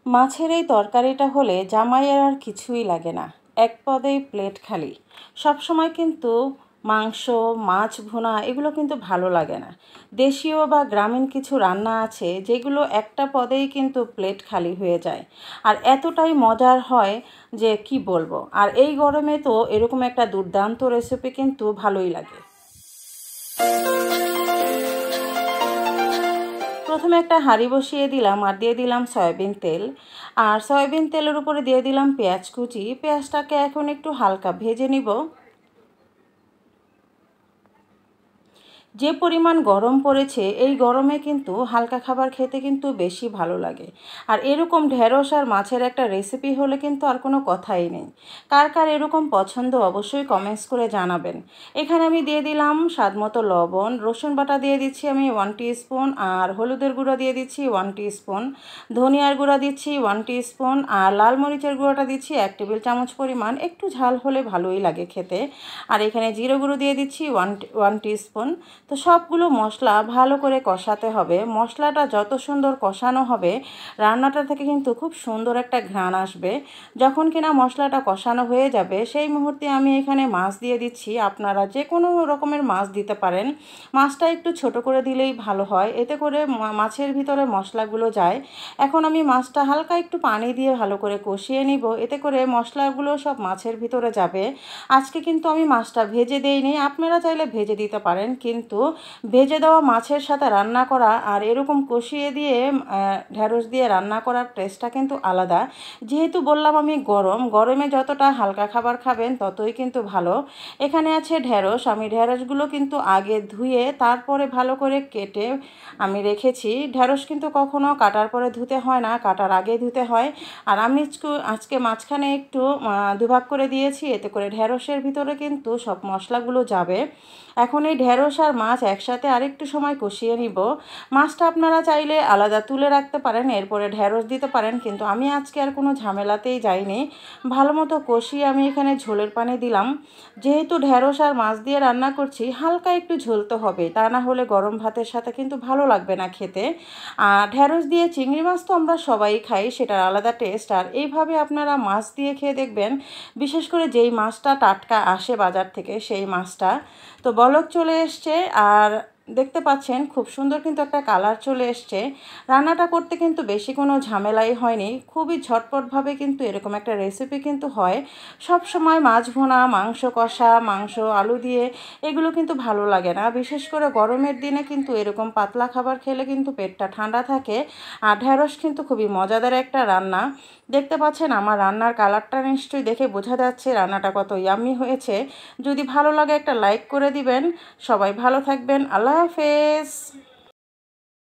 মাছের এই তরকারিটা হলে জামাইয়ের আর কিছুই লাগে না, এক পদেই প্লেট খালি। সব সময় কিন্তু মাংস, মাছ ভুনা এগুলো কিন্তু ভালো লাগে না। দেশীয় বা গ্রামীণ কিছু রান্না আছে যেগুলো একটা পদেই কিন্তু প্লেট খালি হয়ে যায়, আর এতটাই মজার হয় যে কি বলবো। আর এই গরমে তো এরকম একটা দুর্দান্ত রেসিপি কিন্তু ভালোই লাগে। প্রথমে একটা হাঁড়ি বসিয়ে দিলাম আর দিয়ে দিলাম সয়াবিন তেল। আর সয়াবিন তেলের উপরে দিয়ে দিলাম পেঁয়াজ কুচি। পেঁয়াজটাকে এখন একটু হালকা ভেজে নিব। যে পরিমাণ গরম পড়েছে এই গরমে কিন্তু হালকা খাবার খেতে কিন্তু বেশি ভালো লাগে। আর এরকম ঢেঁড়স আর মাছের একটা রেসিপি হলে কিন্তু আর কোনো কথাই নেই। কার কার এরকম পছন্দ অবশ্যই কমেন্টস করে জানাবেন। এখানে আমি দিয়ে দিলাম স্বাদমতো লবণ, রসুন বাটা দিয়ে দিচ্ছি আমি 1 টিস্পুন, আর হলুদের গুঁড়ো দিয়ে দিচ্ছি 1 টিস্পুন, ধনিয়ার গুঁড়া দিচ্ছি 1 টিস্পুন, আর লাল মরিচের গুঁড়োটা দিচ্ছি 1 টেবিল চামচ পরিমাণ। একটু ঝাল হলে ভালোই লাগে খেতে। আর এখানে জিরে গুঁড়ো দিয়ে দিচ্ছি 1 টিস্পুন। তো সবগুলো মশলা ভালো করে কষাতে হবে। মশলাটা যত সুন্দর কষানো হবে রান্নাটা থেকে কিন্তু খুব সুন্দর একটা ঘ্রাণ আসবে। যখন কিনা মশলাটা কষানো হয়ে যাবে সেই মুহূর্তে আমি এখানে মাছ দিয়ে দিচ্ছি। আপনারা যে কোনো রকমের মাছ দিতে পারেন। মাছটা একটু ছোট করে দিলেই ভালো হয়, এতে করে মাছের ভিতরে মশলাগুলো যায়। এখন আমি মাছটা হালকা একটু পানি দিয়ে ভালো করে কষিয়ে নিব, এতে করে মশলাগুলো সব মাছের ভিতরে যাবে। আজকে কিন্তু আমি মাছটা ভেজে দেইনি, আপনারা চাইলে ভেজে দিতে পারেন, কিন্তু ভেজে দেওয়া মাছের সাথে রান্না করা আর এরকম কষিয়ে দিয়ে ঢেঁড়স দিয়ে রান্না করার টেস্টটা কিন্তু আলাদা। যেহেতু বললাম আমি গরমে যতটা হালকা খাবার খাবেন ততই কিন্তু ভালো। এখানে আছে ঢেঁড়স, আমি ঢেঁড়সগুলো কিন্তু আগে ধুয়ে তারপরে ভালো করে কেটে আমি রেখেছি। ঢেঁড়স কিন্তু কখনো কাটার পরে ধুতে হয় না, কাটার আগে ধুতে হয়। আর আমি আজকে মাঝখানে একটু দুভাগ করে দিয়েছি, এতে করে ঢেঁড়সের ভিতরে কিন্তু সব মশলাগুলো যাবে। এখন এই ঢেঁড়স আর মাছ একসাথে আরেকটু সময় কষিয়ে নিব। মাছটা আপনারা চাইলে আলাদা তুলে রাখতে পারেন, এরপরে ঢেঁড়স দিতে পারেন, কিন্তু আমি আজকে আর কোনো ঝামেলাতেই যাইনি। ভালো মতো কষিয়ে আমি এখানে ঝোলের পানি দিলাম। যেহেতু ঢেঁড়স আর মাছ দিয়ে রান্না করছি হালকা একটু ঝোলতে হবে, তা না হলে গরম ভাতের সাথে কিন্তু ভালো লাগবে না খেতে। আর ঢেঁড়স দিয়ে চিংড়ি মাছ তো আমরা সবাই খাই, সেটার আলাদা টেস্ট। আর এইভাবে আপনারা মাছ দিয়ে খেয়ে দেখবেন, বিশেষ করে যেই মাছটা টাটকা আসে বাজার থেকে সেই মাছটা। তো বলক চলে এসছে, আর দেখতে পাচ্ছেন খুব সুন্দর কিন্তু একটা কালার চলে এসছে। রান্নাটা করতে কিন্তু বেশি কোনো ঝামেলাই হয়নি, খুবই ঝটপটভাবে কিন্তু এরকম একটা রেসিপি কিন্তু হয়। সব সময় মাছ ভুনা, মাংস কষা, মাংস আলু দিয়ে এগুলো কিন্তু ভালো লাগে না। বিশেষ করে গরমের দিনে কিন্তু এরকম পাতলা খাবার খেলে কিন্তু পেটটা ঠান্ডা থাকে। আর ঢেঁড়স কিন্তু খুবই মজাদার একটা রান্না। দেখতে পাচ্ছেন আমার রান্নার কালারটা নিশ্চয়ই দেখে বোঝা যাচ্ছে রান্নাটা কত ইয়াম্মি হয়েছে। যদি ভালো লাগে একটা লাইক করে দিবেন। সবাই ভালো থাকবেন। আল্লাহ হাফেজ।